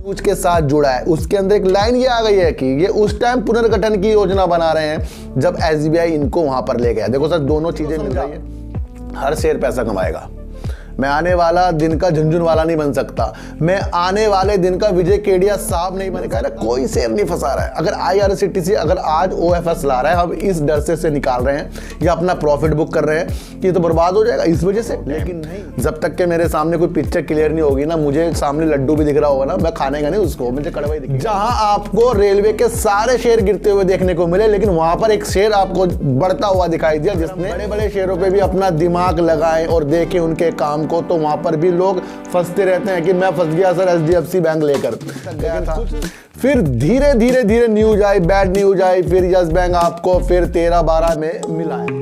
News के साथ जुड़ा है, उसके अंदर एक लाइन ये आ गई है कि ये उस टाइम पुनर्गठन की योजना बना रहे हैं जब एसबीआई इनको वहां पर ले गया। देखो सर, दोनों चीजें मिल रही है। हर शेर पैसा कमाएगा। मैं आने वाला दिन का झुनझुनवाला नहीं बन सकता, मैं आने वाले दिन का विजय केडिया साहब नहीं बनेगा। कोई शेर नहीं फंसा रहा है। अगर आईआरसीटीसी अगर आज ओएफएस ला रहा है, हम इस डर से निकाल रहे हैं या अपना प्रॉफिट बुक कर रहे हैं कि ये तो बर्बाद हो जाएगा इस वजह से। लेकिन नहीं, जब तक के मेरे सामने कोई पिक्चर क्लियर नहीं होगी ना, मुझे सामने लड्डू भी दिख रहा होगा ना, मैं खाने का नहीं उसको, मुझे कड़वा ही दिखेगा। जहां आपको रेलवे के सारे शेर गिरते हुए देखने को मिले, लेकिन वहां पर एक शेर आपको बढ़ता हुआ दिखाई दिया जिसने बड़े बड़े शेरों पे भी अपना दिमाग लगाए और देखे उनके काम को, तो वहां पर भी लोग फंसते रहते हैं कि मैं फंस गया सर एचडीएफसी बैंक लेकर गया था। फिर धीरे धीरे धीरे न्यूज आई, बैड न्यूज आई, फिर यस बैंक आपको फिर 13-12 में मिला है।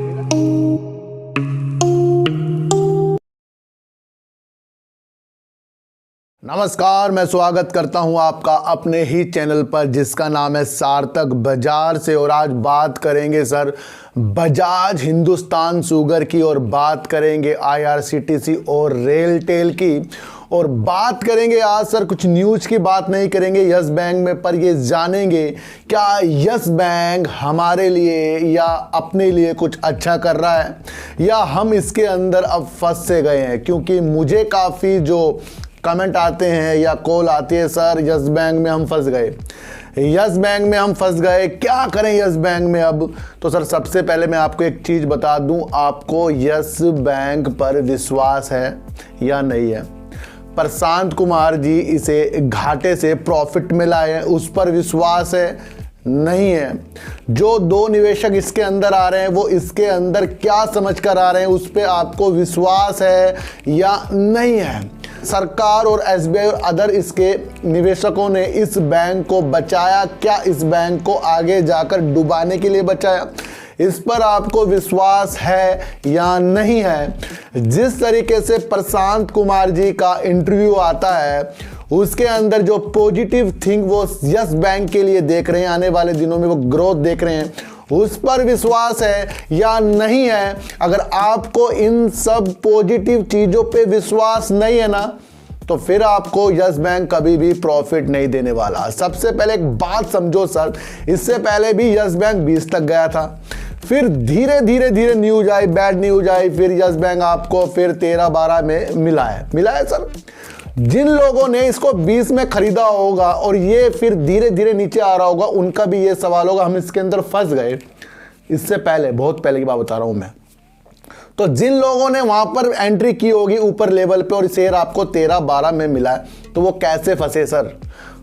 नमस्कार, मैं स्वागत करता हूं आपका अपने ही चैनल पर जिसका नाम है सार्थक बाजार से। और आज बात करेंगे सर बजाज हिंदुस्तान शुगर की, और बात करेंगे आईआरसीटीसी और रेलटेल की, और बात करेंगे आज सर कुछ न्यूज की बात नहीं करेंगे यस बैंक में, पर ये जानेंगे क्या यस बैंक हमारे लिए या अपने लिए कुछ अच्छा कर रहा है या हम इसके अंदर अब फंस से गए हैं। क्योंकि मुझे काफ़ी जो कमेंट आते हैं या कॉल आती है, सर यस बैंक में हम फंस गए, यस बैंक में हम फंस गए, क्या करें यस बैंक में अब। तो सर सबसे पहले मैं आपको एक चीज़ बता दूं, आपको यस बैंक पर विश्वास है या नहीं है। प्रशांत कुमार जी इसे घाटे से प्रॉफिट में लाए हैं, उस पर विश्वास है नहीं है। जो दो निवेशक इसके अंदर आ रहे हैं वो इसके अंदर क्या समझ कर आ रहे हैं, उस पर आपको विश्वास है या नहीं है। सरकार और एसबीआई और अदर इसके निवेशकों ने इस बैंक को बचाया, क्या इस बैंक को आगे जाकर डुबाने के लिए बचाया, इस पर आपको विश्वास है या नहीं है। जिस तरीके से प्रशांत कुमार जी का इंटरव्यू आता है उसके अंदर जो पॉजिटिव थिंग वो यस बैंक के लिए देख रहे हैं, आने वाले दिनों में वो ग्रोथ देख रहे हैं, उस पर विश्वास है या नहीं है। अगर आपको इन सब पॉजिटिव चीजों पे विश्वास नहीं है ना, तो फिर आपको यस बैंक कभी भी प्रॉफिट नहीं देने वाला। सबसे पहले एक बात समझो सर, इससे पहले भी यस बैंक 20 तक गया था, फिर धीरे धीरे धीरे न्यूज आई, बैड न्यूज आई, फिर यस बैंक आपको फिर 13-12 में मिला है सर। जिन लोगों ने इसको 20 में खरीदा होगा और ये फिर धीरे धीरे नीचे आ रहा होगा, उनका भी ये सवाल होगा हम इसके अंदर फंस गए। इससे पहले, बहुत पहले की बात बता रहा हूं मैं। तो जिन लोगों ने वहां पर एंट्री की होगी ऊपर लेवल पे और शेयर आपको 13-12 में मिला है, तो वो कैसे फंसे सर?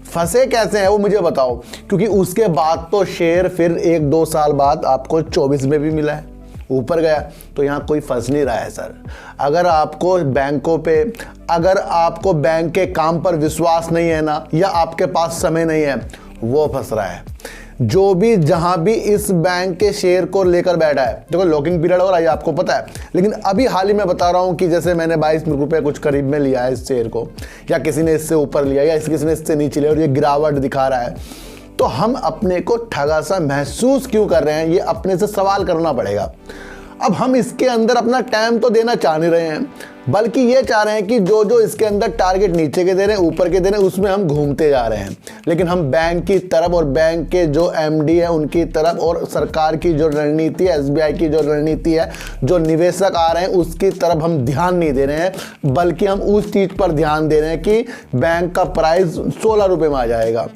फंसे कैसे हैं वो मुझे बताओ। क्योंकि उसके बाद तो शेयर फिर 1-2 साल बाद आपको 24 में भी मिला है, ऊपर गया। तो यहाँ कोई फंस नहीं रहा है सर। अगर आपको बैंकों पे, अगर आपको बैंक के काम पर विश्वास नहीं है ना, या आपके पास समय नहीं है, वो फंस रहा है। जो भी जहां भी इस बैंक के शेयर को लेकर बैठा है, देखो लॉकिंग पीरियड हो रहा है आपको पता है, लेकिन अभी हाल ही में बता रहा हूं कि जैसे मैंने 22 रुपए कुछ करीब में लिया है इस शेयर को, या किसी ने इससे ऊपर लिया या किसी ने इससे नीचे लिया और ये गिरावट दिखा रहा है, तो हम अपने को ठगा सा महसूस क्यों कर रहे हैं, ये अपने से सवाल करना पड़ेगा। अब हम इसके अंदर अपना टाइम तो देना चाह नहीं रहे हैं, बल्कि ये चाह रहे हैं कि जो जो इसके अंदर टारगेट नीचे के दे रहे हैं, ऊपर के दे रहे हैं, उसमें हम घूमते जा रहे हैं। लेकिन हम बैंक की तरफ और बैंक के जो एमडी है उनकी तरफ और सरकार की जो रणनीति है, एसबीआई की जो रणनीति है, जो निवेशक आ रहे हैं उसकी तरफ हम ध्यान नहीं दे रहे हैं, बल्कि हम उस चीज़ पर ध्यान दे रहे हैं कि बैंक का प्राइस 16 रुपये में आ जाएगा।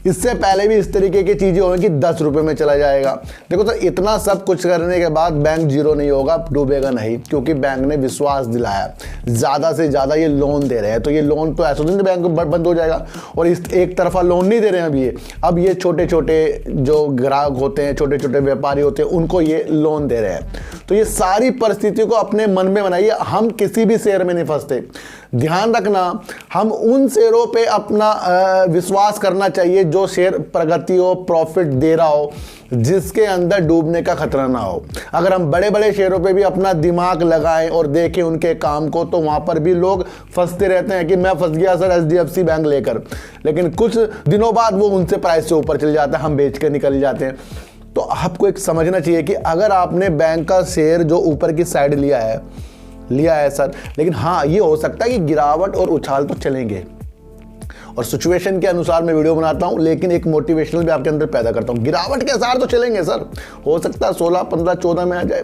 इससे पहले भी इस तरीके की चीज़ें होंगी कि 10 रुपये में चला जाएगा। देखो तो इतना सब कुछ करने के बाद बैंक जीरो नहीं होगा, डूबेगा नहीं, क्योंकि बैंक ने विश्वास दिलाया, ज़्यादा से ज़्यादा ये लोन दे रहे हैं। तो ये लोन तो ऐसा नहीं बैंक बंद हो जाएगा, और इस एक तरफा लोन नहीं दे रहे हैं अब ये छोटे छोटे जो ग्राहक होते हैं, छोटे छोटे व्यापारी होते हैं, उनको ये लोन दे रहे हैं। तो ये सारी परिस्थितियों को अपने मन में बनाइए, हम किसी भी शेयर में नहीं फंसते। ध्यान रखना, हम उन शेयरों पे अपना विश्वास करना चाहिए जो शेयर प्रगति हो, प्रॉफिट दे रहा हो, जिसके अंदर डूबने का खतरा ना हो। अगर हम बड़े बड़े शेयरों पे भी अपना दिमाग लगाएं और देखें उनके काम को, तो वहां पर भी लोग फंसते रहते हैं कि मैं फंस गया सर एचडीएफसी बैंक लेकर, लेकिन कुछ दिनों बाद वो उनसे प्राइस से ऊपर चल जाता है, हम बेच के निकल जाते हैं। तो आपको एक समझना चाहिए कि अगर आपने बैंक का शेयर जो ऊपर की साइड लिया है सर, लेकिन हाँ ये हो सकता है कि गिरावट और उछाल तो चलेंगे, और सिचुएशन के अनुसार मैं वीडियो बनाता हूं, लेकिन एक मोटिवेशनल भी आपके अंदर पैदा करता हूं। गिरावट के आसार तो चलेंगे सर, हो सकता है 16, 15, 14 में आ जाए।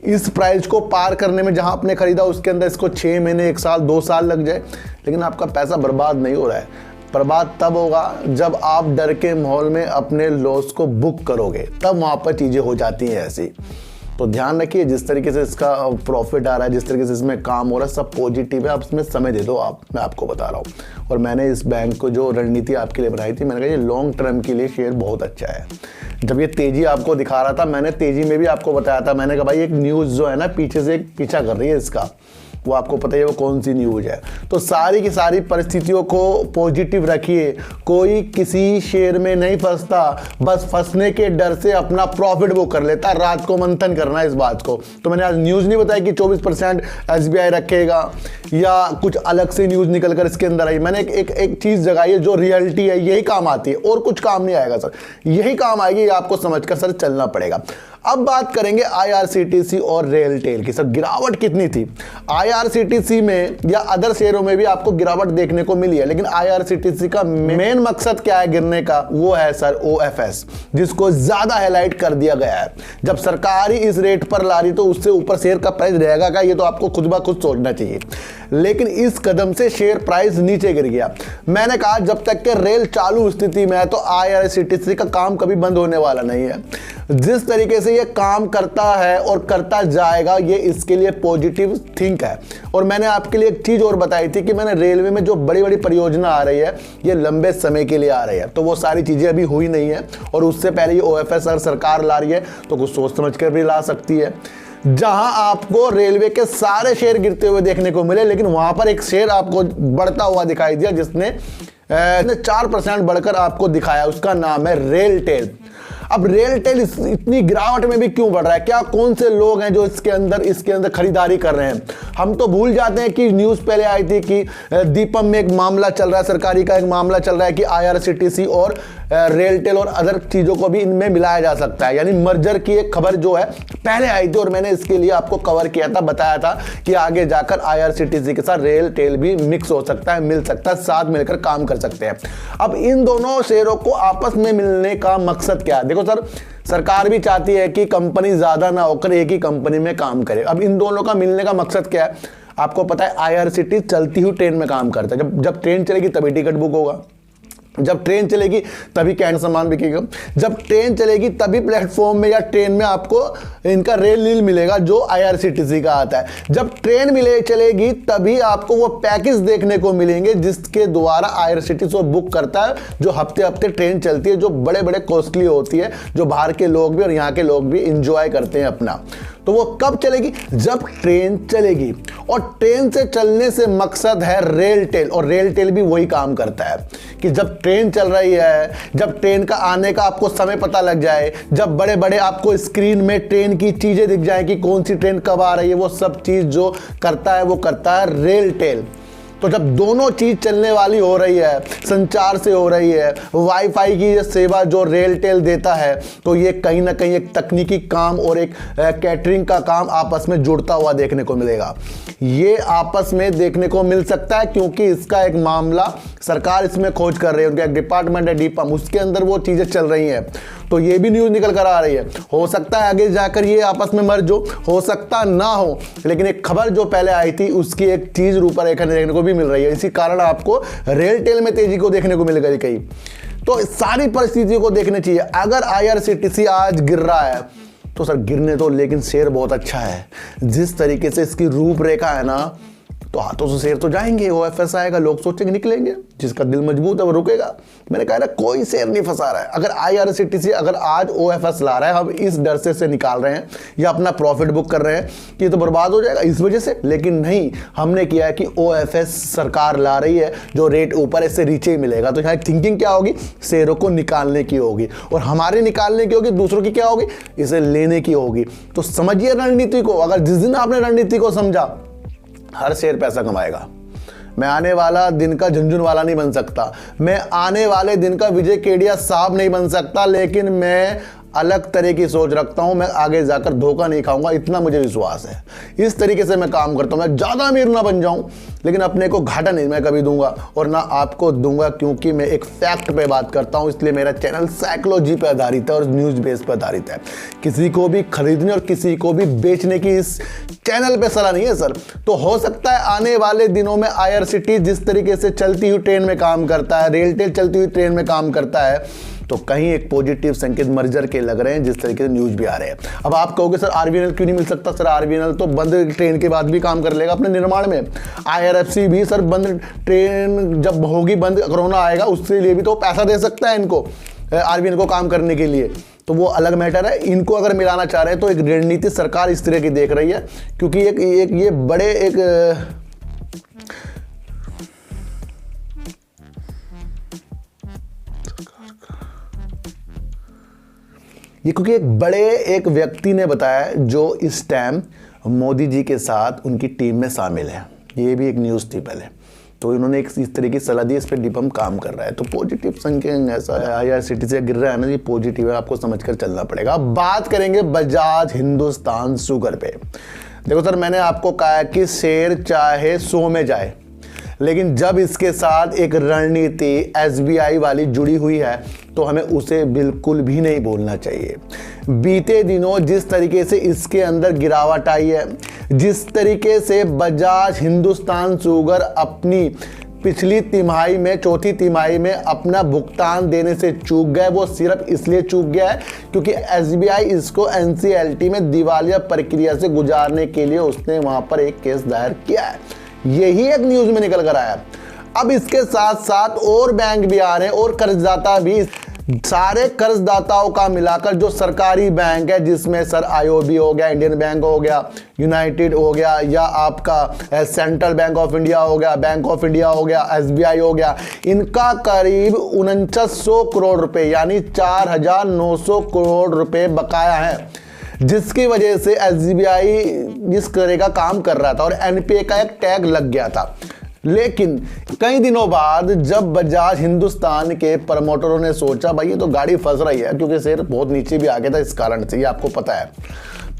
इस प्राइस को पार करने में जहां आपने खरीदा उसके अंदर इसको 6 महीने, 1 साल, 2 साल लग जाए, लेकिन आपका पैसा बर्बाद नहीं हो रहा है। बर्बाद तब होगा जब आप डर के माहौल में अपने लॉस को बुक करोगे, तब वहां पर चीजें हो जाती हैं ऐसी। तो ध्यान रखिए, जिस तरीके से इसका प्रॉफिट आ रहा है, जिस तरीके से इसमें काम हो रहा है, सब पॉजिटिव है। आप इसमें समय दे दो, मैं आपको बता रहा हूँ। और मैंने इस बैंक को जो रणनीति आपके लिए बनाई थी, मैंने कहा ये लॉन्ग टर्म के लिए शेयर बहुत अच्छा है। जब ये तेजी आपको दिखा रहा था, मैंने तेजी में भी आपको बताया था, मैंने कहा भाई एक न्यूज़ जो है ना पीछे से एक पीछा कर रही है इसका, वो आपको पता ही है वो कौन सी न्यूज़ है। तो सारी की सारी परिस्थितियों को पॉजिटिव रखिए। कोई किसी शेयर में नहीं फंसता, बस फंसने के डर से अपना प्रॉफिट बुक कर लेता। रात को मंथन करना है इस बात को। तो मैंने आज न्यूज़ नहीं बताया कि 24% SBI रखेगा या कुछ अलग से न्यूज़ निकल कर इसके अंदर आई। मैंने एक चीज़ जगाई है जो रियलिटी है, यही काम आती है और कुछ काम नहीं आएगा सर, यही काम आएगी, आपको समझकर सर चलना पड़ेगा। अब बात करेंगे IRCTC और रेलटेल की। सर गिरावट कितनी थी IRCTC में या अदर शेयरों में भी आपको गिरावट देखने को मिली है, लेकिन IRCTC का मेन मकसद क्या है गिरने का, वो है सर OFS, जिसको ज्यादा हाईलाइट कर दिया गया है। जब सरकार ही इस रेट पर ला रही तो उससे ऊपर शेयर का प्राइस रहेगा क्या, ये तो आपको खुद ब खुद सोचना चाहिए। लेकिन इस कदम से शेयर प्राइस नीचे गिर गया। मैंने कहा जब तक के रेल चालू स्थिति में है तो IRCTC का काम कभी बंद होने वाला नहीं है। जिस तरीके से ये काम करता है और करता जाएगा, ये इसके लिए पॉजिटिव थिंक है। और मैंने आपके लिए एक चीज और बताई थी कि मैंने रेलवे में जो बड़ी बड़ी परियोजना आ रही है, ये लंबे समय के लिए आ रही है, तो वो सारी चीजें अभी हुई नहीं है। और उससे पहले ये OFS सरकार ला रही है, तो कुछ सोच समझ कर भी ला सकती है। जहां आपको रेलवे के सारे शेयर गिरते हुए देखने को मिले, लेकिन वहां पर एक शेयर आपको बढ़ता हुआ दिखाई दिया जिसने 4% बढ़कर आपको दिखाया, उसका नाम है रेलटेल। अब रेलटेल इतनी गिरावट में भी क्यों बढ़ रहा है? क्या कौन से लोग हैं जो इसके अंदर खरीदारी कर रहे हैं? हम तो भूल जाते हैं कि न्यूज़ पहले आई थी कि दीपम में एक मामला चल रहा है, सरकारी का एक मामला चल रहा है कि IRCTC और रेलटेल और अदर चीज़ों को भी इनमें मिलाया जा सकता है। यानी मर्जर की एक खबर जो है पहले आई थी और मैंने इसके लिए आपको कवर किया था, बताया था कि आगे जाकर IRCTC के साथ रेलटेल भी मिक्स हो सकता है, मिल सकता है, साथ मिलकर काम कर सकते हैं। अब इन दोनों शेयरों को आपस में मिलने का मकसद क्या है? देखो सर, सरकार भी चाहती है कि कंपनी ज्यादा ना होकर एक ही कंपनी में काम करे। अब इन दोनों का मिलने का मकसद क्या है? आपको पता है IRCTC चलती हुई ट्रेन में काम करता है। जब ट्रेन चलेगी तभी टिकट बुक होगा, जब ट्रेन चलेगी तभी कैंट सामान बिकेगा, जब ट्रेन चलेगी तभी प्लेटफॉर्म में या ट्रेन में आपको इनका रेल नील मिलेगा जो IRCTC का आता है, जब ट्रेन चलेगी तभी आपको वो पैकेज देखने को मिलेंगे जिसके द्वारा IRCTC वो बुक करता है, जो हफ्ते हफ्ते ट्रेन चलती है, जो बड़े बड़े कॉस्टली होती है, जो बाहर के लोग भी और यहाँ के लोग भी इंजॉय करते हैं अपना। तो वो कब चलेगी? जब ट्रेन चलेगी। और ट्रेन से चलने से मकसद है रेलटेल, और रेलटेल भी वही काम करता है कि जब ट्रेन चल रही है, जब ट्रेन का आने का आपको समय पता लग जाए, जब बड़े बड़े आपको स्क्रीन में ट्रेन की चीजें दिख जाए कि कौन सी ट्रेन कब आ रही है, वो सब चीज जो करता है वो करता है रेलटेल। तो जब दोनों चीज चलने वाली हो रही है, संचार से हो रही है, वाईफाई की ये सेवा जो रेलटेल देता है, तो ये कहीं ना कहीं एक तकनीकी काम और एक कैटरिंग का काम आपस में जुड़ता हुआ देखने को मिलेगा। ये आपस में देखने को मिल सकता है क्योंकि इसका एक मामला सरकार इसमें खोज कर रही है, उनका एक डिपार्टमेंट है डीपम, उसके अंदर वो चीजें चल रही हैं। तो ये भी न्यूज निकल कर आ रही है। हो सकता है आगे जाकर ये आपस में मर्ज हो सकता ना हो, लेकिन एक खबर जो पहले आई थी उसकी एक चीज रूपरेखा देखने को भी मिल रही है। इसी कारण आपको रेलटेल में तेजी को देखने को मिल गई कहीं। तो सारी परिस्थितियों को देखनी चाहिए। अगर IRCTC आज गिर रहा है तो सर गिरने तो, लेकिन शेयर बहुत अच्छा है। जिस तरीके से इसकी रूपरेखा है ना, तो हाथों से शेयर तो जाएंगे, OFS आएगा, लोग सोचेंगे निकलेंगे, जिसका दिल मजबूत है वो रुकेगा। मैंने कहा ना कोई शेयर नहीं फंसा रहा है। अगर IRCTC अगर आज OFS ला रहा है, हम इस डर से निकाल रहे हैं या अपना प्रॉफिट बुक कर रहे हैं कि ये तो बर्बाद हो जाएगा इस वजह से, लेकिन नहीं, हमने किया है कि OFS सरकार ला रही है, जो रेट ऊपर इससे नीचे ही मिलेगा। तो यहाँ थिंकिंग क्या होगी? शेयरों को निकालने की होगी, और हमारे निकालने की होगी, दूसरों की क्या होगी? इसे लेने की होगी। तो समझिए रणनीति को। अगर जिस दिन आपने रणनीति को समझा, हर शेयर पैसा कमाएगा। मैं आने वाला दिन का झुनझुनवाला नहीं बन सकता, मैं आने वाले दिन का विजय केडिया साहब नहीं बन सकता, लेकिन मैं अलग तरह की सोच रखता हूं, मैं आगे जाकर धोखा नहीं खाऊंगा, इतना मुझे विश्वास है। इस तरीके से मैं काम करता हूं, मैं ज़्यादा अमीर ना बन जाऊं लेकिन अपने को घाटा नहीं मैं कभी दूंगा और ना आपको दूंगा, क्योंकि मैं एक फैक्ट पे बात करता हूं। इसलिए मेरा चैनल साइकोलॉजी पे आधारित है और न्यूज़ बेस पे आधारित है। किसी को भी खरीदने और किसी को भी बेचने की इस चैनल पे सलाह नहीं है सर। तो हो सकता है आने वाले दिनों में IRCTC जिस तरीके से चलती हुई ट्रेन में काम करता है, रेलटेल चलती हुई ट्रेन में काम करता है, तो कहीं एक पॉजिटिव संकेत मर्जर के लग रहे हैं, जिस तरीके से न्यूज़ भी आ रहे हैं। अब आप कहोगे सर RVNL क्यों नहीं मिल सकता? सर RVNL तो बंद ट्रेन के बाद भी काम कर लेगा अपने निर्माण में। IRFC भी सर बंद ट्रेन जब होगी, बंद कोरोना आएगा, उसके लिए भी तो पैसा दे सकता है इनको, RVNL को काम करने के लिए। तो वो अलग मैटर है। इनको अगर मिलाना चाह रहे हैं तो एक रणनीति सरकार इस तरह की देख रही है, क्योंकि एक ये बड़े क्योंकि एक व्यक्ति ने बताया जो इस टाइम मोदी जी के साथ उनकी टीम में शामिल है। ये भी एक न्यूज़ थी पहले, तो इन्होंने एक इस तरह की सलाह दी, इस पर डिपम काम कर रहा है। तो पॉजिटिव संकेत ऐसा है, IRCTC से गिर रहा है ना, ये पॉजिटिव है, आपको समझकर चलना पड़ेगा। अब बात करेंगे बजाज हिंदुस्तान शुगर पे। देखो सर, मैंने आपको कहा कि शेयर चाहे 100 में जाए, लेकिन जब इसके साथ एक रणनीति SBI वाली जुड़ी हुई है तो हमें उसे बिल्कुल भी नहीं भूलना चाहिए। बीते दिनों जिस तरीके से इसके अंदर गिरावट आई है, जिस तरीके से बजाज हिंदुस्तान शुगर अपनी पिछली तिमाही में, चौथी तिमाही में अपना भुगतान देने से चूक गए, वो सिर्फ इसलिए चूक गया है क्योंकि SBI इसको NCLT में दिवालिया प्रक्रिया से गुजारने के लिए उसने वहां पर एक केस दायर किया है। यही एक न्यूज में निकल कर आया। अब इसके साथ साथ और बैंक भी आ रहे हैं और कर्जदाता भी। सारे कर्जदाताओं का मिलाकर जो सरकारी बैंक है, जिसमें सर IOB हो गया, इंडियन बैंक हो गया, यूनाइटेड हो गया, या आपका सेंट्रल बैंक ऑफ इंडिया हो गया, बैंक ऑफ इंडिया हो गया, SBI हो गया, इनका करीब 4900 करोड़ रुपए यानी 4900 करोड़ रुपए बकाया है, जिसकी वजह से SBI इस तरह का काम कर रहा था और NPA का एक टैग लग गया था। लेकिन कई दिनों बाद जब बजाज हिंदुस्तान के प्रमोटरों ने सोचा भाई ये तो गाड़ी फंस रही है, क्योंकि शेयर बहुत नीचे भी आ गया था इस कारण से, ये आपको पता है,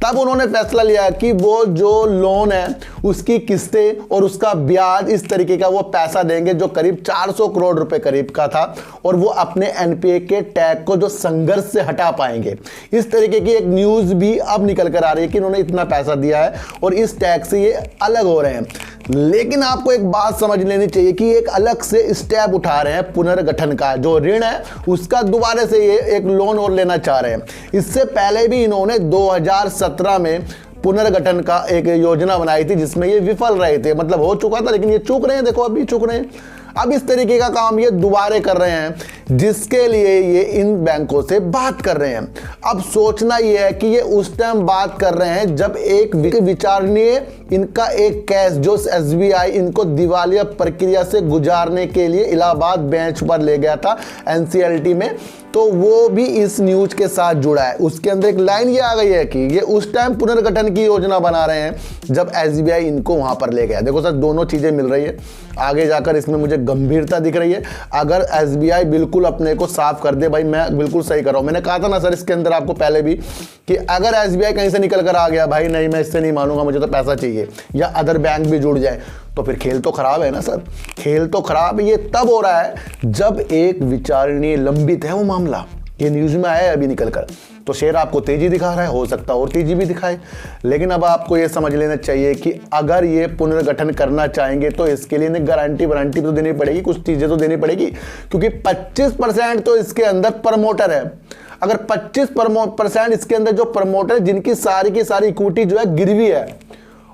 तब उन्होंने फैसला लिया कि वो जो लोन है उसकी किस्तें और उसका ब्याज इस तरीके का वो पैसा देंगे जो करीब 400 करोड़ रुपए करीब का था, और वो अपने NPA के टैग को जो संघर्ष से हटा पाएंगे। इस तरीके की एक न्यूज़ भी अब निकल कर आ रही है कि उन्होंने इतना पैसा दिया है और इस टैग से ये अलग हो रहे हैं। लेकिन आपको एक बात समझ लेनी चाहिए कि एक अलग से स्टेप उठा रहे हैं पुनर्गठन का, जो ऋण है उसका दोबारा से ये एक लोन और लेना चाह रहे हैं। इससे पहले भी इन्होंने 2017 में पुनर्गठन का एक योजना बनाई थी जिसमें ये विफल रहे थे, मतलब हो चुका था लेकिन ये चूक रहे हैं। देखो अभी चूक रहे हैं। अब इस तरीके का काम ये दोबारा कर रहे हैं, जिसके लिए ये इन बैंकों से बात कर रहे हैं। अब सोचना ये है कि ये उस टाइम बात कर रहे हैं जब एक विचारणीय इनका एक केस जो SBI इनको दिवालिया प्रक्रिया से गुजारने के लिए इलाहाबाद बेंच पर ले गया था NCLT में, तो वो भी इस न्यूज के साथ जुड़ा है। उसके अंदर एक लाइन ये आ गई है कि ये उस टाइम पुनर्गठन की योजना बना रहे हैं जब SBI इनको वहां पर ले गया। देखो सर, दोनों चीजें मिल रही है, आगे जाकर इसमें मुझे गंभीरता दिख रही है। अगर SBI बिल्कुल अपने को साफ कर दे, भाई मैं बिल्कुल सही कर रहा हूं, मैंने कहा था ना सर इसके अंदर आपको पहले भी कि अगर SBI कहीं से निकल कर आ गया, भाई नहीं मैं इससे नहीं मानूंगा, मुझे तो पैसा चाहिए, या अदर बैंक भी जुड़ जाए, तो फिर खेल तो खराब है ना सर। खेल तो खराब ये तब हो रहा है जब एक विचारणीय लंबित है वो मामला, ये न्यूज में आया है अभी निकल कर, तो शेयर आपको तेजी दिखा रहा है, हो सकता है और तेजी भी दिखाए। लेकिन अब आपको ये समझ लेना चाहिए कि अगर ये पुनर्गठन करना चाहेंगे तो इसके लिए गारंटी तो देनी पड़ेगी, कुछ चीजें तो देनी पड़ेगी, क्योंकि 25% तो इसके अंदर प्रमोटर है। अगर 25% इसके अंदर जो प्रमोटर जिनकी सारी की सारी इक्विटी जो है गिरवी है,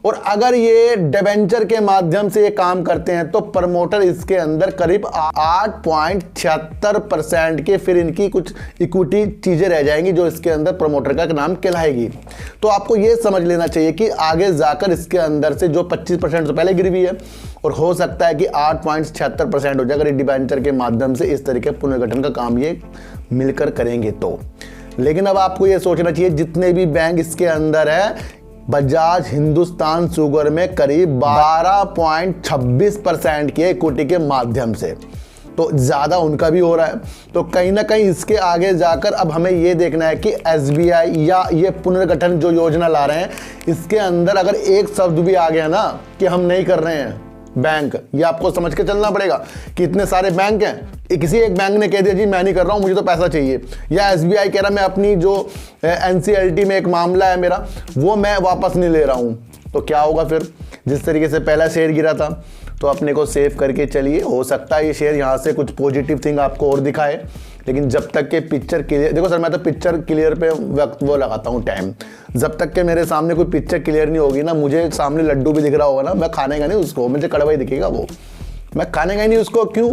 और अगर ये डिबेंचर के माध्यम से ये काम करते हैं तो प्रमोटर इसके अंदर करीब 8.76% के फिर इनकी कुछ इक्विटी चीजें रह जाएंगी जो इसके अंदर प्रमोटर का नाम कहलाएगी। तो आपको ये समझ लेना चाहिए कि आगे जाकर इसके अंदर से जो 25% तो पहले गिरी है और हो सकता है कि 8.76% हो जाए अगर डिबेंचर के माध्यम से इस तरीके पुनर्गठन का काम ये मिलकर करेंगे तो। लेकिन अब आपको ये सोचना चाहिए जितने भी बैंक इसके अंदर है, बजाज हिंदुस्तान शुगर में करीब 12.26% की इक्विटी के माध्यम से, तो ज़्यादा उनका भी हो रहा है। तो कहीं ना कहीं इसके आगे जाकर अब हमें ये देखना है कि SBI या ये पुनर्गठन जो योजना ला रहे हैं, इसके अंदर अगर एक शब्द भी आ गया ना कि हम नहीं कर रहे हैं बैंक, ये आपको समझ के चलना पड़ेगा कि इतने सारे बैंक हैं, किसी एक बैंक ने कह दिया जी मैं नहीं कर रहा हूँ, मुझे तो पैसा चाहिए, या SBI कह रहा मैं अपनी जो NCLT में एक मामला है मेरा वो मैं वापस नहीं ले रहा हूँ, तो क्या होगा फिर? जिस तरीके से पहला शेयर गिरा था, तो अपने को सेव करके चलिए, हो सकता है ये शेयर यहाँ से कुछ पॉजिटिव थिंग आपको और दिखाए, लेकिन जब तक के पिक्चर क्लियर, देखो सर मैं तो पिक्चर क्लियर पे वक्त वो लगाता हूँ टाइम, जब तक के मेरे सामने कोई पिक्चर क्लियर नहीं होगी ना, मुझे सामने लड्डू भी दिख रहा होगा ना, मैं खाने का नहीं उसको, मुझे कड़वा ही दिखेगा वो, मैं खाने का ही नहीं उसको। क्यों?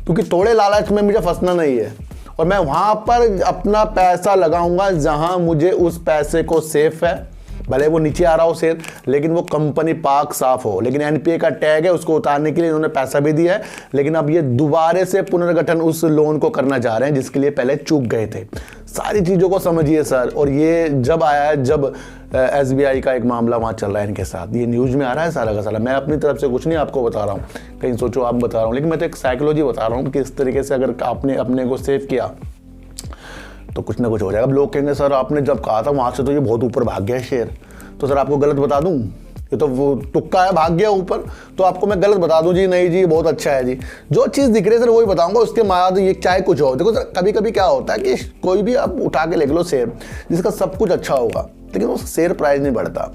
क्योंकि थोड़े लालच में मुझे फंसना नहीं है, और मैं वहाँ पर अपना पैसा लगाऊंगा जहाँ मुझे उस पैसे को सेफ है, भले वो नीचे आ रहा हो शेयर, लेकिन वो कंपनी पाक साफ हो। लेकिन NPA का टैग है, उसको उतारने के लिए इन्होंने पैसा भी दिया है, लेकिन अब ये दोबारा से पुनर्गठन उस लोन को करना चाह रहे हैं जिसके लिए पहले चूक गए थे। सारी चीज़ों को समझिए सर। और ये जब आया है, जब SBI का एक मामला वहाँ चल रहा है इनके साथ, ये न्यूज़ में आ रहा है सारा का सारा, मैं अपनी तरफ से कुछ नहीं आपको बता रहा हूँ, कहीं सोचो आप बता रहा हूँ, लेकिन मैं तो एक साइकोलॉजी बता रहा हूँ कि इस तरीके से अगर आपने अपने को सेव किया तो कुछ ना कुछ हो जाएगा। अब लोग कहेंगे सर आपने जब कहा था वहाँ से तो ये बहुत ऊपर भाग गया शेयर, तो सर आपको गलत बता दूं, ये तो वो तुक्का है, भाग गया ऊपर, तो आपको मैं गलत बता दूं जी नहीं जी बहुत अच्छा है जी, जो चीज़ दिख रही है सर वही बताऊंगा, उसके बाद ये चाहे कुछ हो। देखो सर कभी कभी क्या होता है कि कोई भी आप उठा के ले लो शेयर जिसका सब कुछ अच्छा होगा, लेकिन वो शेयर प्राइस नहीं बढ़ता।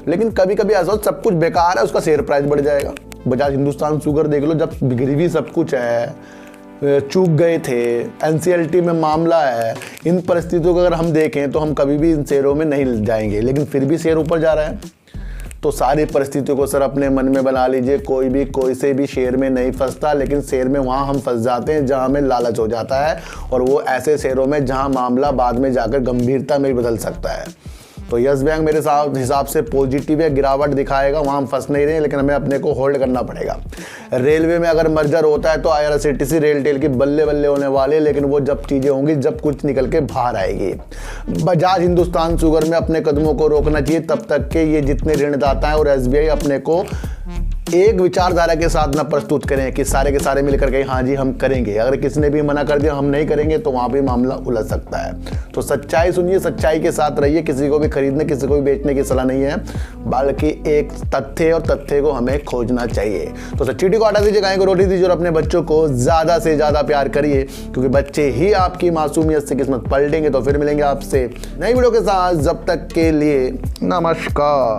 लेकिन कभी कभी ऐसा हो सब कुछ बेकार है, उसका शेयर प्राइस बढ़ जाएगा। बजाज हिंदुस्तान शुगर देख लो, जब गिरवी सब कुछ है, चूक गए थे, NCLT में मामला है, इन परिस्थितियों को अगर हम देखें तो हम कभी भी इन शेयरों में नहीं जाएंगे, लेकिन फिर भी शेयर ऊपर जा रहा है। तो सारी परिस्थितियों को सर अपने मन में बना लीजिए, कोई भी कोई से भी शेयर में नहीं फंसता, लेकिन शेयर में वहाँ हम फंस जाते हैं जहाँ हमें लालच हो जाता है, और वो ऐसे शेयरों में जहाँ मामला बाद में जाकर गंभीरता में बदल सकता है। तो यस बैंक मेरे हिसाब से पॉजिटिव है, गिरावट दिखाएगा, वहाँ हम फंस नहीं रहे हैं, लेकिन हमें अपने को होल्ड करना पड़ेगा। रेलवे में अगर मर्जर होता है तो IRCTC रेल टेल की बल्ले बल्ले होने वाले, लेकिन वो जब चीज़ें होंगी, जब कुछ निकल के बाहर आएगी। बजाज हिंदुस्तान शुगर में अपने कदमों को रोकना चाहिए तब तक के ये जितने ऋणदाता हैं और SBI अपने को एक विचारधारा के साथ ना प्रस्तुत करें कि सारे के सारे मिलकर कहें हाँ जी हम करेंगे। अगर किसी ने भी मना कर दिया हम नहीं करेंगे, तो वहाँ भी मामला उलझ सकता है। तो सच्चाई सुनिए, सच्चाई के साथ रहिए, किसी को भी खरीदने किसी को भी बेचने की सलाह नहीं है, बल्कि एक तथ्य, और तथ्य को हमें खोजना चाहिए। तो चीटी को हटा दीजिए, गाय को रोटी दीजिए, और अपने बच्चों को ज़्यादा से ज़्यादा प्यार करिए, क्योंकि बच्चे ही आपकी मासूमियत से किस्मत पलटेंगे। तो फिर मिलेंगे आपसे नई वीडियो के साथ, जब तक के लिए नमस्कार।